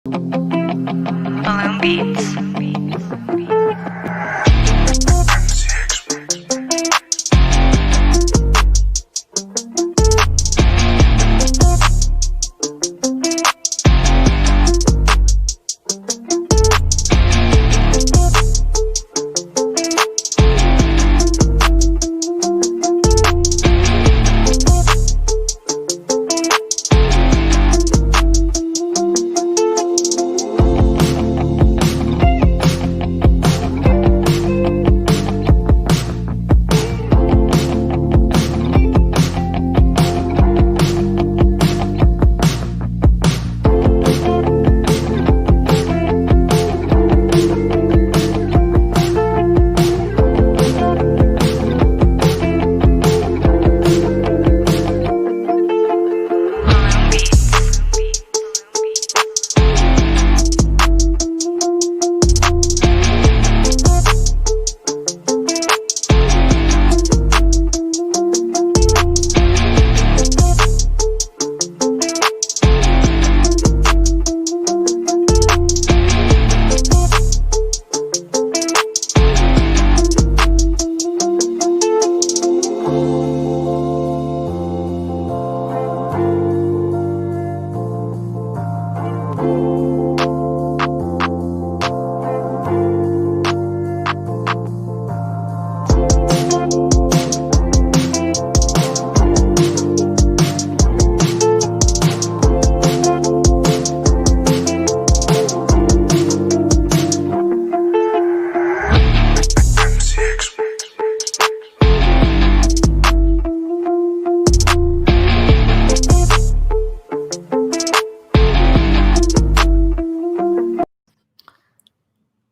Balloon Beats.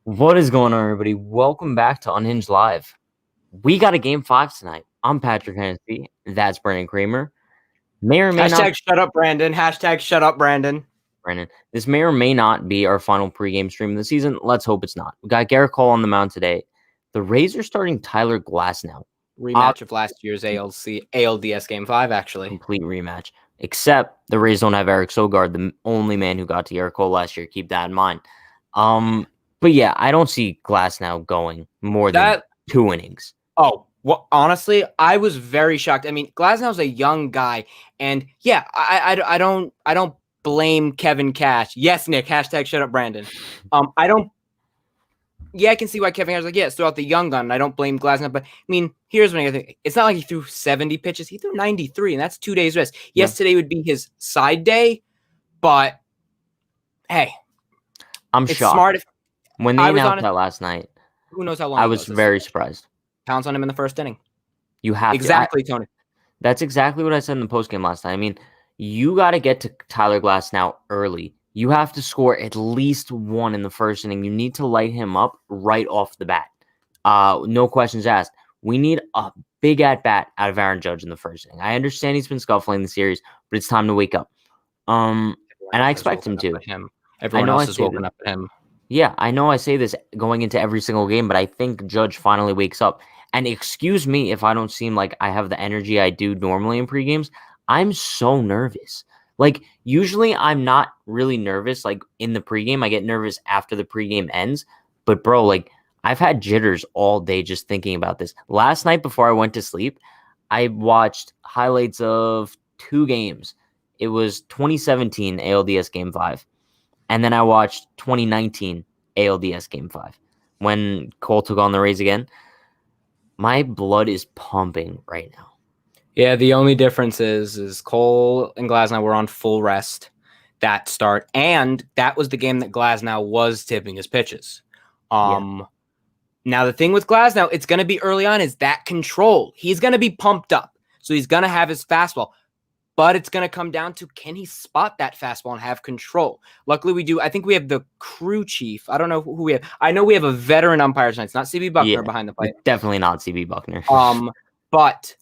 What is going on, everybody? Welcome back to Unhinged Live. We got a Game 5 tonight. I'm Patrick Hennessy. That's Brandon Kramer. May or may Hashtag not. shut up, Brandon. Hashtag shut up, Brandon. This may or may not be our final pregame stream of the season. Let's hope it's not. We got Garrett Cole on the mound today. The Rays are starting Tyler Glasnow. Rematch of last year's ALDS Game 5, actually. Complete rematch. Except the Rays don't have Eric Sogard, the only man who got to Garrett Cole last year. Keep that in mind. But yeah, I don't see Glasnow going more than 2 innings. Oh, well, honestly, I was very shocked. I mean, Glasnow's a young guy, and yeah, I don't blame Kevin Cash. Yes, Nick. Hashtag shut up, Brandon. Yeah, I can see why Kevin Cash was like, yeah, it's throughout the young gun. And I don't blame Glasnow, but I mean, here's what I think. It's not like he threw 70 pitches. He threw 93, and that's 2 days rest. Yes, today would be his side day, but hey, I'm it's shocked. smart. When they announced that last night, who knows how long I was very surprised. Pounce on him in the first inning. You have exactly, Tony. That's exactly what I said in the postgame last night. I mean, you got to get to Tyler Glasnow early. You have to score at least 1 in the first inning. You need to light him up right off the bat. No questions asked. We need a big at-bat out of Aaron Judge in the first inning. I understand he's been scuffling the series, but it's time to wake up. And I expect him to. Everyone else is woken up at him. Yeah, I know I say this going into every single game, but I think Judge finally wakes up. And excuse me if I don't seem like I have the energy I do normally in pregames. I'm so nervous. Like, usually I'm not really nervous, like, in the pregame. I get nervous after the pregame ends. But, bro, like, I've had jitters all day just thinking about this. Last night before I went to sleep, I watched highlights of 2 games. It was 2017 ALDS Game 5. And then I watched 2019 ALDS Game 5 when Cole took on the Rays again. My blood is pumping right now. Yeah, the only difference is Cole and Glasnow were on full rest that start, and that was the game that Glasnow was tipping his pitches. Now, the thing with Glasnow, it's going to be early on, is that control. He's going to be pumped up, so he's going to have his fastball. But it's going to come down to, can he spot that fastball and have control? Luckily, we do. I think we have the crew chief. I don't know who we have. I know we have a veteran umpire tonight. It's not CB Buckner behind the plate. Definitely not CB Buckner. But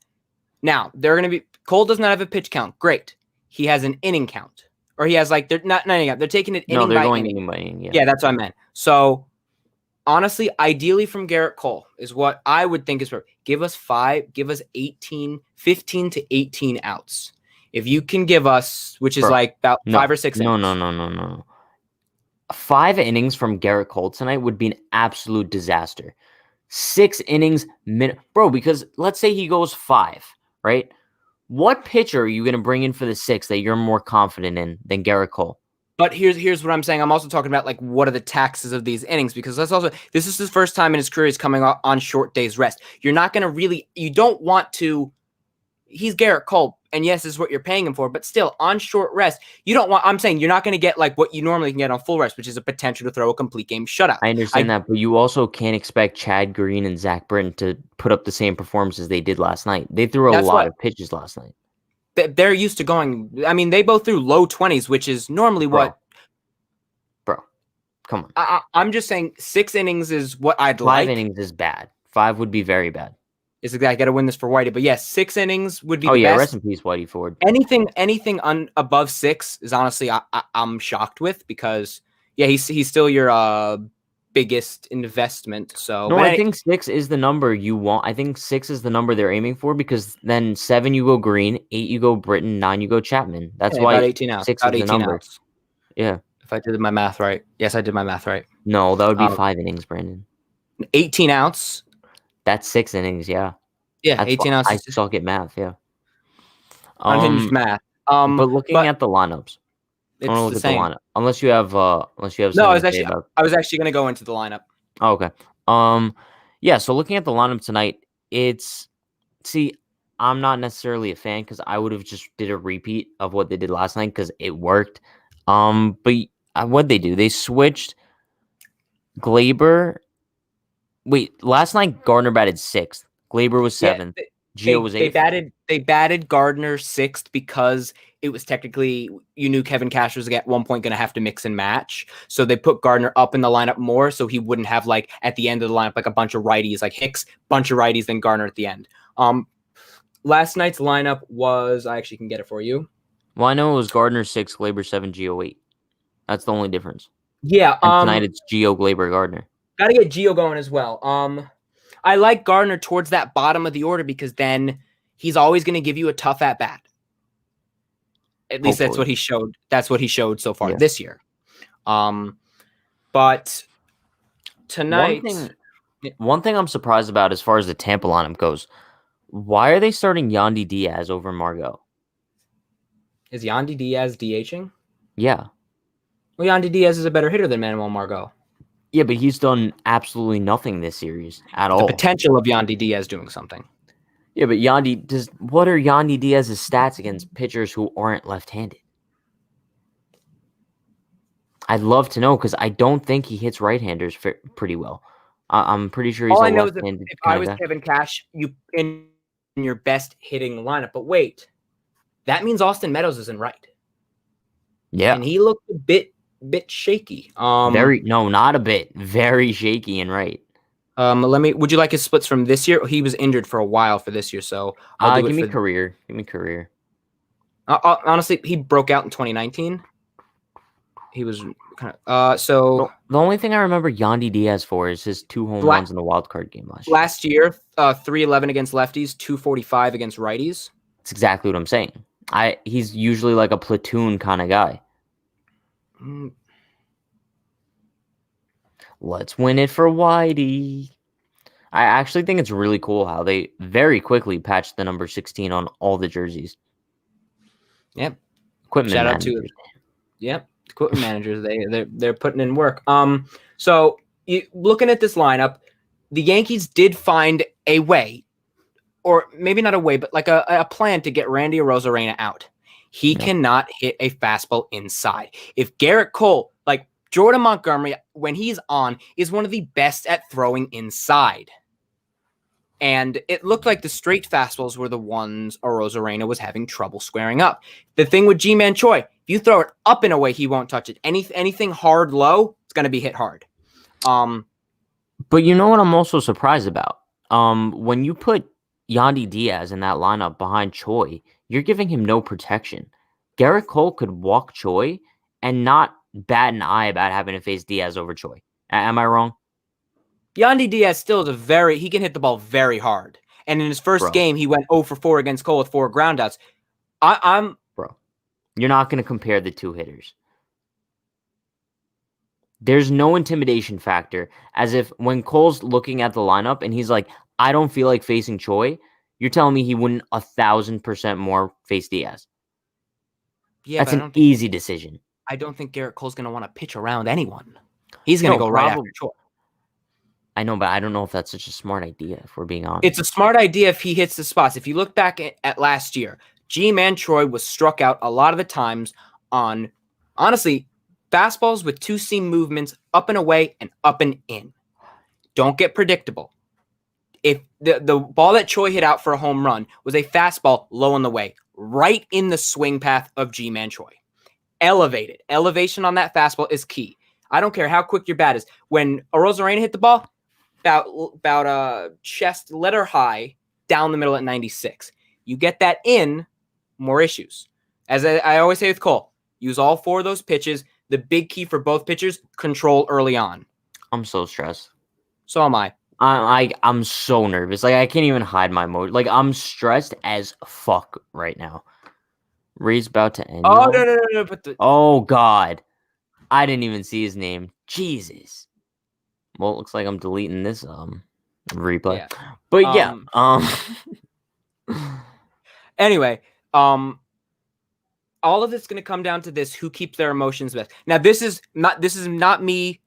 now they're going to be. Cole does not have a pitch count. Great. He has an inning count, or he has like they're not inning count. They're taking it inning by inning. Inning by inning. Yeah, that's what I meant. So honestly, ideally from Garrett Cole is what I would think is perfect. Give us 15 to 18 outs. If you can give us, which is like about 5 or 6 innings. No. 5 innings from Garrett Cole tonight would be an absolute disaster. 6 innings, bro, because let's say he goes 5, right? What pitcher are you going to bring in for the 6 that you're more confident in than Garrett Cole? But here's what I'm saying. I'm also talking about like what are the taxes of these innings, because this is his first time in his career he's coming on short days rest. You're not going to you don't want to. He's Garrett Cole, and yes, this is what you're paying him for, but still on short rest, you don't want. I'm saying you're not going to get like what you normally can get on full rest, which is a potential to throw a complete game shutout. I understand that, but you also can't expect Chad Green and Zach Britton to put up the same performances they did last night. They threw a lot of pitches last night. They're used to going. I mean, they both threw low 20s, which is normally what. Bro, come on. I'm just saying 6 innings is what I'd like. 5 innings is bad. 5 would be very bad. Is I got to win this for Whitey, but yes, 6 innings would be. Oh the yeah, best. rest in peace, Whitey Ford. Anything above 6 is honestly I'm shocked with, because yeah, he's still your biggest investment. So no, I think 6 is the number you want. I think 6 is the number they're aiming for, because then 7 you go Green, 8 you go Britton, 9 you go Chapman. That's why about 18 outs. 6 about is the 18 number. outs. Yeah. If I did my math right. Yes, I did my math right. No, that would be 5 innings, Brandon. 18 outs. That's 6 innings, yeah. Yeah, 18 outs. I suck at math, yeah. Unhinged math. But looking at the lineups, it's the same. Lineup. Unless you have No, I was actually going to go into the lineup. Oh, okay. Yeah. So looking at the lineup tonight, I'm not necessarily a fan, because I would have just did a repeat of what they did last night because it worked. But what'd they do? They switched Glaber. Wait, last night Gardner batted 6th. Glaber was 7th. Gio was 8th. They batted Gardner 6th because it was technically, you knew Kevin Cash was at one point going to have to mix and match. So they put Gardner up in the lineup more, so he wouldn't have like at the end of the lineup like a bunch of righties, like Hicks, bunch of righties, then Gardner at the end. Last night's lineup was, I actually can get it for you. Well, I know it was Gardner 6, Glaber 7, Gio 8. That's the only difference. Yeah. And tonight it's Gio, Glaber, Gardner. Got to get Gio going as well. I like Gardner towards that bottom of the order, because then he's always going to give you a tough at bat. At least that's what he showed. That's what he showed so far this year. But tonight, one thing I'm surprised about as far as the Tampa lineup goes, why are they starting Yandy Diaz over Margot? Is Yandy Diaz DHing? Yeah. Well, Yandy Diaz is a better hitter than Manuel Margot. Yeah, but he's done absolutely nothing this series at all. The potential of Yandy Diaz doing something. Yeah, but what are Yandy Diaz's stats against pitchers who aren't left-handed? I'd love to know, because I don't think he hits right-handers pretty well. I'm pretty sure he's all a I know left-handed. Is if I was Kevin Cash, you in your best hitting lineup. But wait, that means Austin Meadows isn't right. Yeah, and he looked a bit shaky. Not a bit. Very shaky and right. Would you like his splits from this year? He was injured for a while for this year, so I'll give me career. Give me career. Honestly, he broke out in 2019. He was kind of so. The only thing I remember Yandy Diaz for is his 2 home runs in the wild card game last year. Last year, 311 against lefties, 245 against righties. That's exactly what I'm saying. He's usually like a platoon kind of guy. Let's win it for Whitey. I actually think it's really cool how they very quickly patched the number 16 on all the jerseys. Yep. Equipment Shout managers. out to Yep. Equipment managers. They're putting in work. So looking at this lineup, the Yankees did find a way, or maybe not a way, but like a plan to get Randy Arozarena out. He cannot hit a fastball inside. If Garrett Cole, like Jordan Montgomery, when he's on, is one of the best at throwing inside. And it looked like the straight fastballs were the ones Arozarena was having trouble squaring up. The thing with G-Man Choi, if you throw it up in a way, he won't touch it. Anything hard low, it's going to be hit hard. But you know what I'm also surprised about? When you put Yandy Diaz in that lineup behind Choi, you're giving him no protection. Garrett Cole could walk Choi and not bat an eye about having to face Diaz over Choi. Am I wrong? Yandy Diaz still is he can hit the ball very hard. And in his first game, he went 0 for 4 against Cole with 4 groundouts. Bro, you're not going to compare the two hitters. There's no intimidation factor. As if when Cole's looking at the lineup and he's like, I don't feel like facing Choi, you're telling me he wouldn't 1,000% more face Diaz. Yeah, That's but an easy decision. I don't think Garrett Cole's going to want to pitch around anyone. He's going to go right after Choi. I know, but I don't know if that's such a smart idea, if we're being honest. It's a smart idea if he hits the spots. If you look back at last year, G-Man Choi was struck out a lot of the times on, honestly, fastballs with two-seam movements up and away and up and in. Don't get predictable. If the ball that Choi hit out for a home run was a fastball low on the way, right in the swing path of G-Man Choi. Elevated. Elevation on that fastball is key. I don't care how quick your bat is. When Arozarena hit the ball, about chest letter high down the middle at 96. You get that in, more issues. As I always say with Cole, use all 4 of those pitches. The big key for both pitchers, control early on. I'm so stressed. So am I. I'm so nervous. Like, I can't even hide my emotion. Like, I'm stressed as fuck right now. Ray's about to end. Oh, no. But oh, God. I didn't even see his name. Jesus. Well, it looks like I'm deleting this replay. Yeah. But yeah. Anyway, all of it's going to come down to this: who keeps their emotions best. Now, this is not me,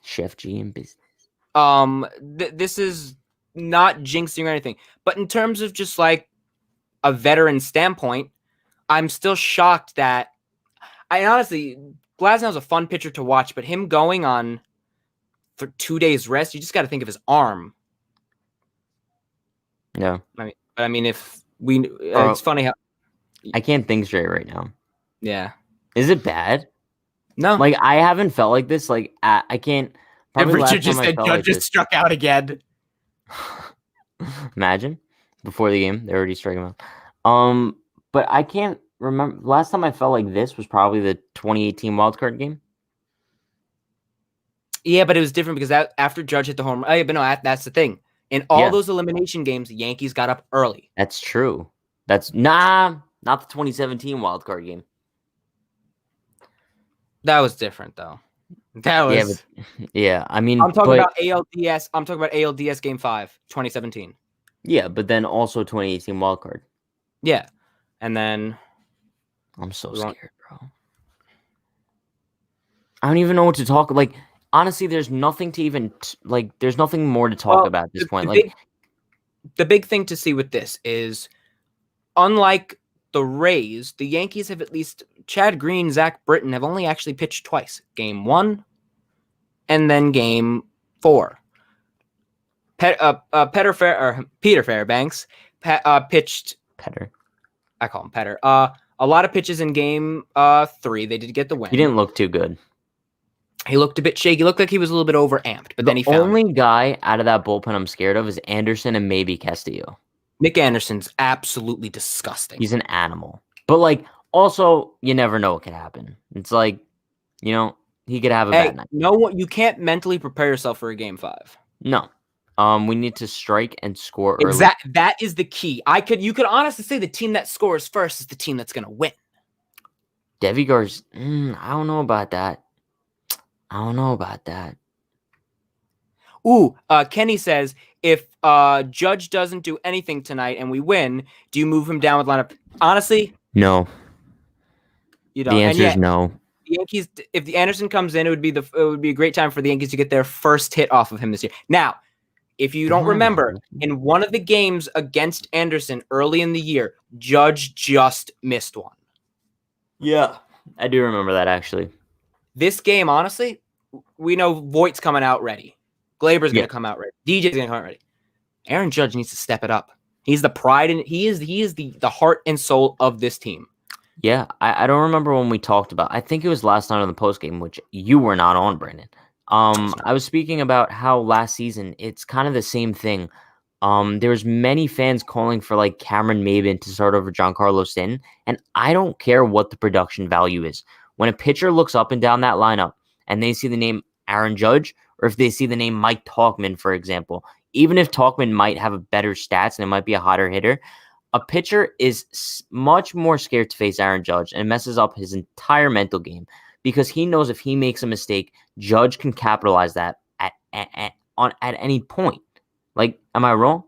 Chef G in business. This is not jinxing or anything, but in terms of just like a veteran standpoint, I'm still shocked that honestly, Glasnow's a fun pitcher to watch, but him going on for 2 days rest, you just got to think of his arm. Yeah. I mean, if we, it's funny how I can't think straight right now. Yeah. Is it bad? No. Like, I haven't felt like this. Like, I can't. Richard just said Judge just struck out again. Imagine before the game they already struck him out. But I can't remember. Last time I felt like this was probably the 2018 wildcard game. Yeah, but it was different because that after Judge hit the home run. But no, that's the thing. In all those elimination games, the Yankees got up early. That's true. That's not the 2017 wildcard game. That was different though. That was yeah. I mean, I'm talking about ALDS. I'm talking about ALDS Game 5, 2017. Yeah, but then also 2018 wildcard. Yeah, and then I'm so scared, bro. I don't even know what to talk. Like, honestly, there's nothing to even there's nothing more to talk about at this point. The big thing to see with this is, unlike the Rays, the Yankees have at least Chad Green, Zach Britton have only actually pitched twice. Game 1 and then Game 4. Peter Fairbanks pitched. Petter. I call him Petter. A lot of pitches in Game 3. They did get the win. He didn't look too good. He looked a bit shaky. He looked like he was a little bit overamped, but then he found the only guy out of that bullpen I'm scared of is Anderson and maybe Castillo. Nick Anderson's absolutely disgusting. He's an animal. But, like, also, you never know what could happen. It's like, you know, he could have a bad night. No, you can't mentally prepare yourself for a Game 5. No. We need to strike and score early. That is the key. You could honestly say the team that scores first is the team that's going to win. Devigar's, I don't know about that. Ooh, Kenny says, if Judge doesn't do anything tonight and we win, do you move him down with lineup? Honestly, no. You don't. The answer is no. The Yankees, if the Anderson comes in, it would be a great time for the Yankees to get their first hit off of him this year. Now, if you don't remember, in one of the games against Anderson early in the year, Judge just missed one. Yeah, I do remember that actually. This game, honestly, we know Voigt's coming out ready. Glaber's going to come out ready. DJ's going to come out ready. Aaron Judge needs to step it up. He's the pride and he is the heart and soul of this team. Yeah, I don't remember when we talked about. I think it was last night on the postgame, which you were not on, Brandon. I was speaking about how last season it's kind of the same thing. There's many fans calling for like Cameron Maybin to start over Giancarlo Stanton, and I don't care what the production value is. When a pitcher looks up and down that lineup and they see the name Aaron Judge, or if they see the name Mike Tauchman, for example, even if Tauchman might have a better stats and it might be a hotter hitter, a pitcher is much more scared to face Aaron Judge and messes up his entire mental game because he knows if he makes a mistake, Judge can capitalize that at any point. Like, am I wrong?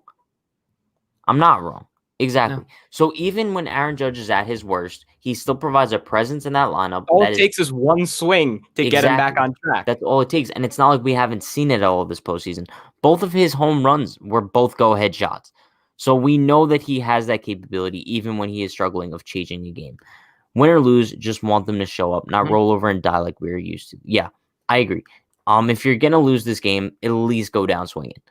I'm not wrong. Exactly. No. So even when Aaron Judge is at his worst, he still provides a presence in that lineup. All it takes is one swing to get him back on track. That's all it takes. And it's not like we haven't seen it all this postseason. Both of his home runs were both go-ahead shots. So we know that he has that capability even when he is struggling of changing a game. Win or lose, just want them to show up, not roll over and die like we were used to. Yeah, I agree. If you're going to lose this game, at least go down swinging.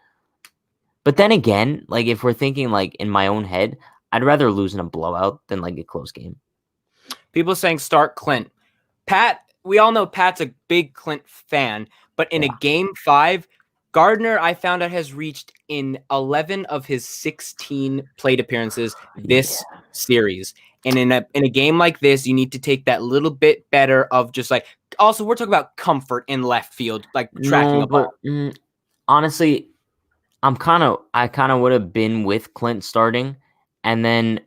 But then again, like if we're thinking like in my own head, I'd rather lose in a blowout than like a close game. People saying start Clint. Pat, we all know Pat's a big Clint fan, but in a game 5, Gardner, I found out, has reached in 11 of his 16 plate appearances this series. And in a game like this, you need to take that little bit better of just like, also we're talking about comfort in left field, like tracking a ball. Honestly, I kind of would have been with Clint starting and then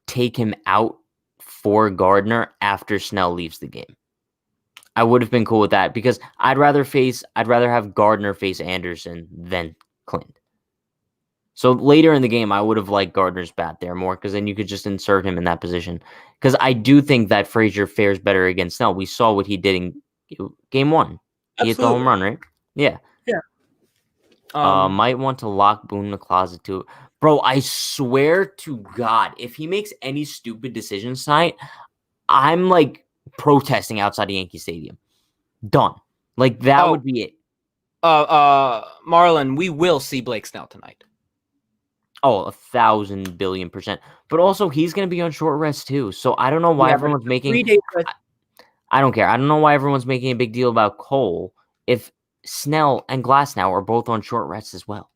take him out for Gardner after Snell leaves the game. I would have been cool with that because I'd rather have Gardner face Anderson than Clint. So later in the game, I would have liked Gardner's bat there more because then you could just insert him in that position. Because I do think that Frazier fares better against Snell. We saw what he did in game 1. He hit the home run, right? Yeah. Yeah. Might want to lock Boone in the closet too. Bro, I swear to God, if he makes any stupid decisions tonight, I'm like protesting outside of Yankee Stadium. Done. Like that would be it. Marlon, we will see Blake Snell tonight. Oh, 1,000 billion%. But also, he's going to be on short rest too. So I don't know why everyone's making. 3 days. I don't care. I don't know why everyone's making a big deal about Cole if Snell and Glasnow are both on short rest as well.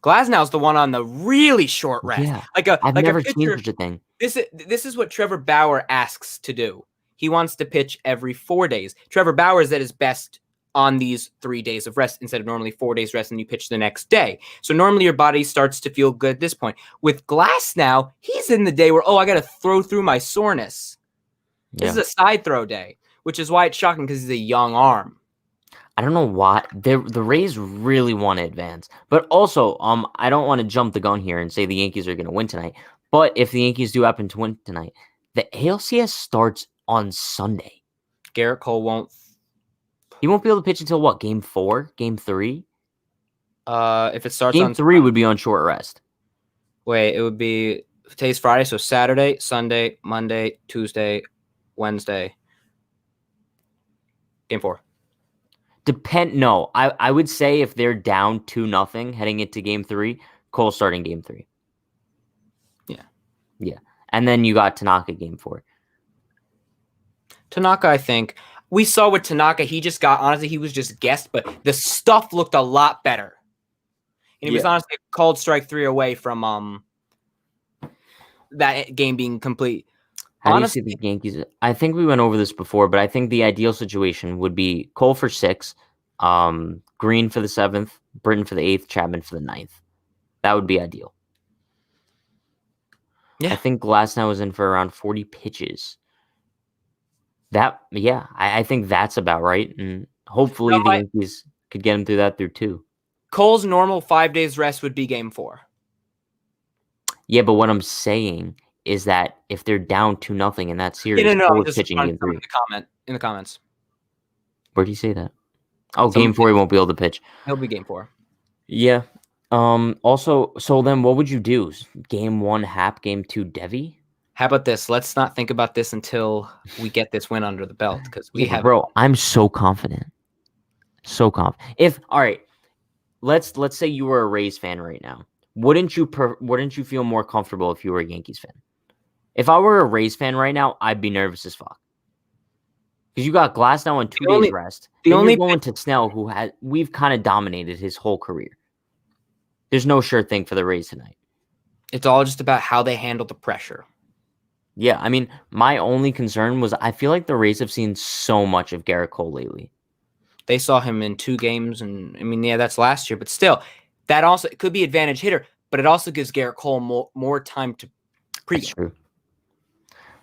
Glasnow's the one on the really short rest. Yeah, I've never seen such a thing. This is what Trevor Bauer asks to do. He wants to pitch every 4 days. Trevor Bauer is at his best on these 3 days of rest instead of normally 4 days rest and you pitch the next day. So normally your body starts to feel good at this point. With Glasnow, he's in the day where, I got to throw through my soreness. This is a side throw day, which is why it's shocking because he's a young arm. I don't know why the Rays really want to advance, but also I don't want to jump the gun here and say the Yankees are going to win tonight. But if the Yankees do happen to win tonight, the ALCS starts on Sunday. Garrett Cole won't. He won't be able to pitch until what? Game 4? Game 3? If it starts game on 3 would be on short rest. Wait, it would be today's Friday, so Saturday, Sunday, Monday, Tuesday, Wednesday. Game 4. No, I would say if they're down 2-0 heading into game 3, Cole starting game 3. Yeah. And then you got Tanaka game 4. Tanaka, I think. We saw with Tanaka, he was just guessed, but the stuff looked a lot better. And he was honestly called strike 3 away from that game being complete. How do you see the Yankees? I think we went over this before, but I think the ideal situation would be Cole for 6, Green for the 7th, Britton for the 8th, Chapman for the 9th. That would be ideal. Yeah. I think Glasnow is in for around 40 pitches. I think that's about right. And hopefully the Yankees could get him through that through 2. Cole's normal 5 days rest would be game 4. Yeah, but what I'm saying is that if they're down 2-0 in that series, Cole's pitching game 3. In the comments. Where did he say that? Oh, game 4 he won't be able to pitch. He'll be game 4. Yeah. Also, so then what would you do? Game 1 Hap, game 2 Devi? How about this? Let's not think about this until we get this win under the belt because Bro, I'm so confident. So confident. All right, let's say you were a Rays fan right now. Wouldn't you feel more comfortable if you were a Yankees fan? If I were a Rays fan right now, I'd be nervous as fuck. Because you got Glasnow on 2 days rest. You're going to Snell, we've kind of dominated his whole career. There's no sure thing for the Rays tonight. It's all just about how they handle the pressure. Yeah, I mean, my only concern was I feel like the Rays have seen so much of Garrett Cole lately. They saw him in 2 games, and I mean, that's last year, but still, that also it could be advantage hitter, but it also gives Garrett Cole more time to pregame. That's true.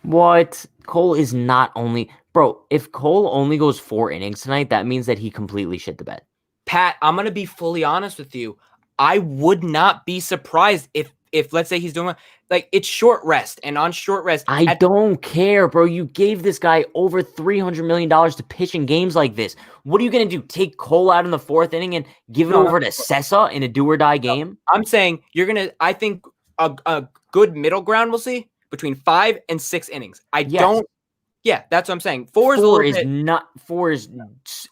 What? Cole is not only Bro, if Cole only goes 4 innings tonight, that means that he completely shit the bed. Pat, I'm gonna be fully honest with you. I would not be surprised if let's say he's doing like it's short rest, and on short rest, I don't care, bro. You gave this guy over $300 million to pitch in games like this. What are you gonna do? Take Cole out in the 4th inning and give it over to Sessa in a do or die game? I'm saying I think a good middle ground we'll see between 5 and 6 innings. Yeah, that's what I'm saying. Four is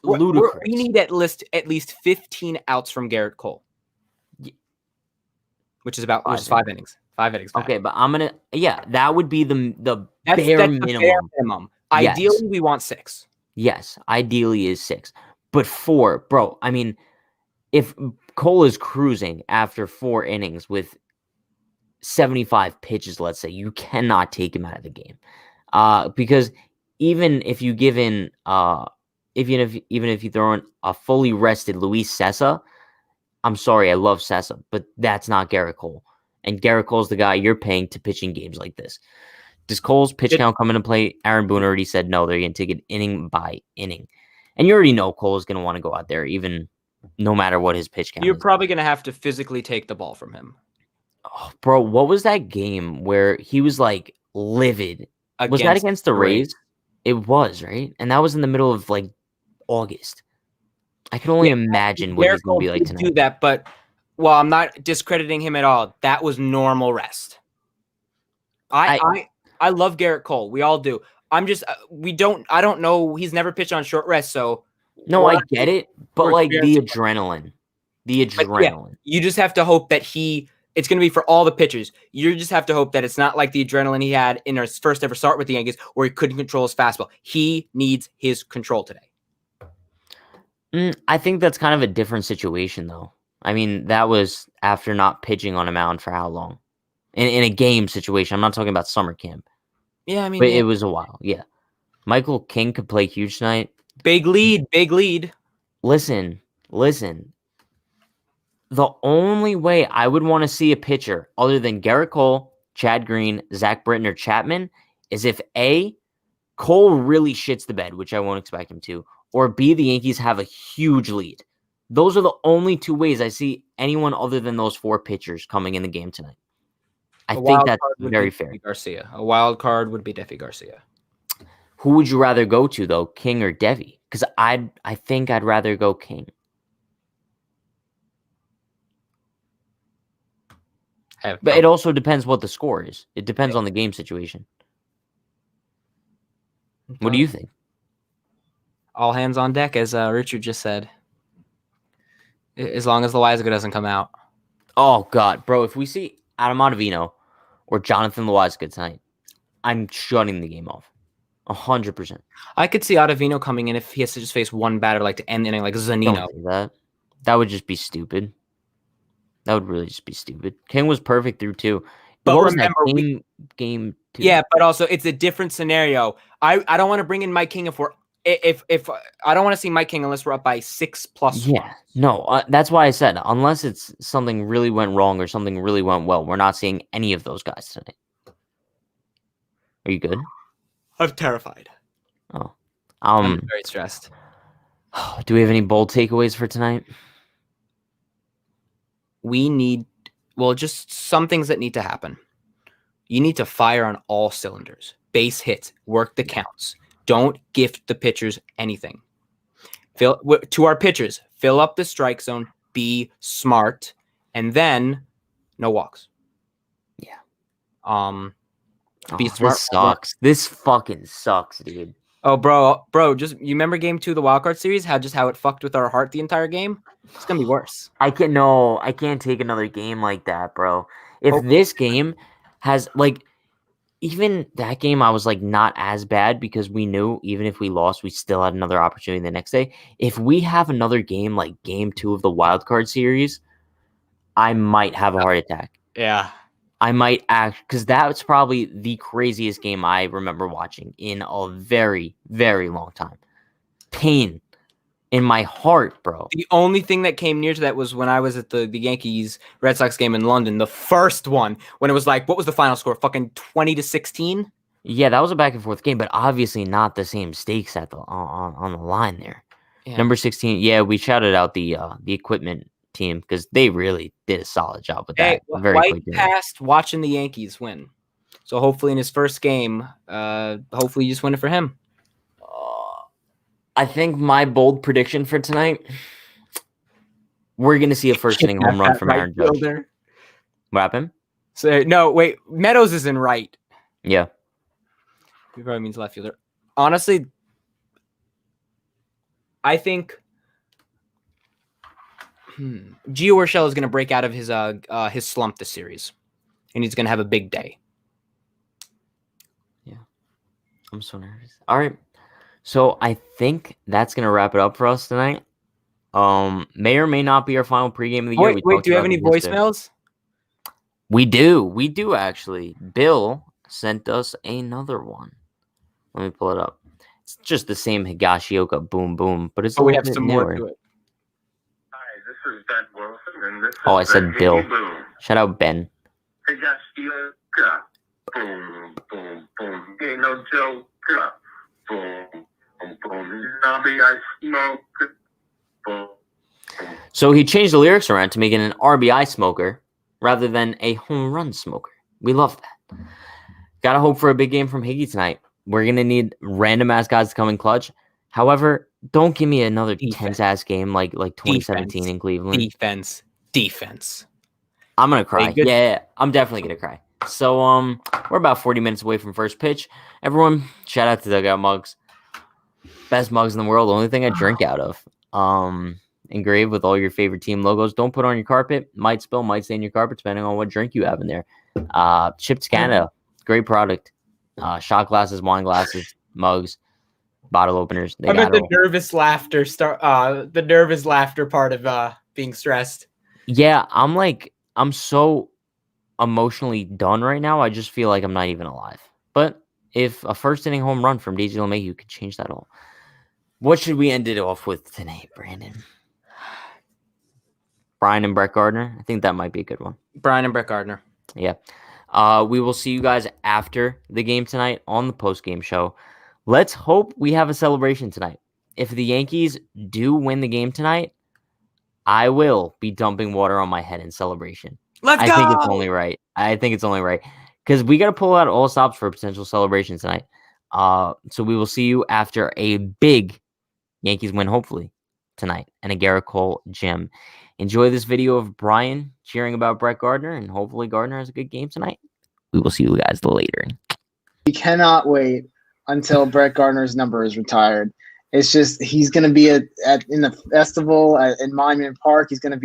ludicrous. We need at least 15 outs from Garrett Cole, which is 5 innings. 5 innings. Okay, but that would be the bare minimum. Ideally, we want 6. Yes, ideally is 6, but 4, bro. I mean, if Cole is cruising after 4 innings with 75 pitches, let's say, you cannot take him out of the game. Because even if you give in, even if you throw in a fully rested Luis Sessa, I'm sorry, I love Sessa, but that's not Garrett Cole. And Garrett Cole's the guy you're paying to pitch in games like this. Does Cole's pitch count come into play? Aaron Boone already said no, they're going to take it inning by inning. And you already know Cole is going to want to go out there, even no matter what his pitch count is. You're probably going to have to physically take the ball from him. Oh, bro, what was that game where he was like livid? Was that against the Rays? It was, right? And that was in the middle of like August. I can only imagine what he's going to be like tonight. Do that, but I'm not discrediting him at all. That was normal rest. I love Garrett Cole. We all do. I don't know. He's never pitched on short rest, so. No, I get it, but like the adrenaline. Yeah, you just have to hope that it's going to be for all the pitchers. You just have to hope that it's not like the adrenaline he had in his first ever start with the Yankees where he couldn't control his fastball. He needs his control today. I think that's kind of a different situation, though. I mean, that was after not pitching on a mound for how long? In a game situation. I'm not talking about summer camp. Yeah, I mean. But it was a while, yeah. Michael King could play huge tonight. Big lead. Listen. The only way I would want to see a pitcher other than Garrett Cole, Chad Green, Zach Britton, or Chapman is if A, Cole really shits the bed, which I won't expect him to, or B, the Yankees have a huge lead. Those are the only 2 ways I see anyone other than those 4 pitchers coming in the game tonight. I think that's very fair. Garcia. A wild card would be Defi Garcia. Who would you rather go to, though, King or Devi? Because I think I'd rather go King. But it also depends what the score is. It depends on the game situation. What do you think? All hands on deck, as Richard just said. As long as Loizaga doesn't come out. Oh, God. Bro, if we see Adam Ottavino or Jonathan Loizaga tonight, I'm shutting the game off. 100%. I could see Ottavino coming in if he has to just face one batter like to end the inning like Zanino. Don't do that. That would just be stupid. That would really just be stupid. King was perfect through 2. But remember, game 2. Yeah, but also it's a different scenario. I don't want to bring in Mike King if I don't want to see Mike King unless we're up by 6+. Yeah, no, that's why I said unless it's something really went wrong or something really went well, we're not seeing any of those guys tonight. Are you good? I'm terrified. Oh, I'm very stressed. Do we have any bold takeaways for tonight? We need, just some things that need to happen. You need to fire on all cylinders. Base hits, work the counts. Don't gift the pitchers anything. To our pitchers, fill up the strike zone, be smart, and then no walks. Yeah. Be smart. This sucks. This fucking sucks, dude. Oh, bro, just you remember game 2 of the wildcard series? How it fucked with our heart the entire game? It's gonna be worse. I can't take another game like that, bro. If this game has even that game, I was like not as bad because we knew even if we lost, we still had another opportunity the next day. If we have another game like game 2 of the wildcard series, I might have a heart attack. Yeah. I might because that's probably the craziest game I remember watching in a very, very long time. Pain in my heart, bro. The only thing that came near to that was when I was at the Yankees Red Sox game in London, the first one, when it was like, what was the final score? Fucking 20-16? Yeah, that was a back and forth game, but obviously not the same stakes at the on the line there. Yeah. Number 16. Yeah, we shouted out the equipment team because they really did a solid job with Hey, that. Very White quick game. passed watching the Yankees win. So hopefully in his first game, hopefully you just win it for him. I think my bold prediction for tonight, we're gonna see a first inning home run from Aaron Judge. What happened? So no, wait, Meadows is in right. Yeah. He probably means left fielder. Honestly, I think Gio Urshela is going to break out of his slump this series, and he's going to have a big day. Yeah, I'm so nervous. All right, so I think that's going to wrap it up for us tonight. May or may not be our final pregame of the year. Wait, do you have any voicemails? We do actually. Bill sent us another one. Let me pull it up. It's just the same Higashioka boom boom, but it's a we little have bit some newer. more to it. Hi, this is Ben Wilson, and this Oh, I is said the Bill. Iggy Boom. Shout out Ben. Higashioka. Boom, boom, boom. Ain't no joke. Boom, boom, boom. Zombie, I smoke. Boom, boom. So he changed the lyrics around to make it an RBI smoker rather than a home run smoker. We love that. Gotta hope for a big game from Higgy tonight. We're gonna need random ass guys to come in clutch. However, don't give me another tense ass game like 2017 in Cleveland. Defense. I'm gonna cry. Yeah, I'm definitely gonna cry. So we're about 40 minutes away from first pitch. Everyone, shout out to Dugout Mugs. Best mugs in the world. The only thing I drink out of. Engraved with all your favorite team logos. Don't put on your carpet. Might spill, might stain your carpet, depending on what drink you have in there. Shipped to Canada. Great product. Shot glasses, wine glasses, mugs, bottle openers. I meant the nervous laughter the nervous laughter part of being stressed. Yeah, I'm so emotionally done right now. I just feel like I'm not even alive. But if a first inning home run from DJ LeMahieu could change that all. What should we end it off with tonight, Brandon? Brian and Brett Gardner. I think that might be a good one. Brian and Brett Gardner. Yeah. We will see you guys after the game tonight on the post-game show. Let's hope we have a celebration tonight. If the Yankees do win the game tonight, I will be dumping water on my head in celebration. Let's go! I think it's only right. Because we got to pull out all stops for a potential celebration tonight. So we will see you after a big Yankees win, hopefully, tonight. And a Garrett Cole gym. Enjoy this video of Brian cheering about Brett Gardner, and hopefully Gardner has a good game tonight. We will see you guys later. We cannot wait until Brett Gardner's number is retired. It's just he's going to be in the festival in Monument Park. He's going to be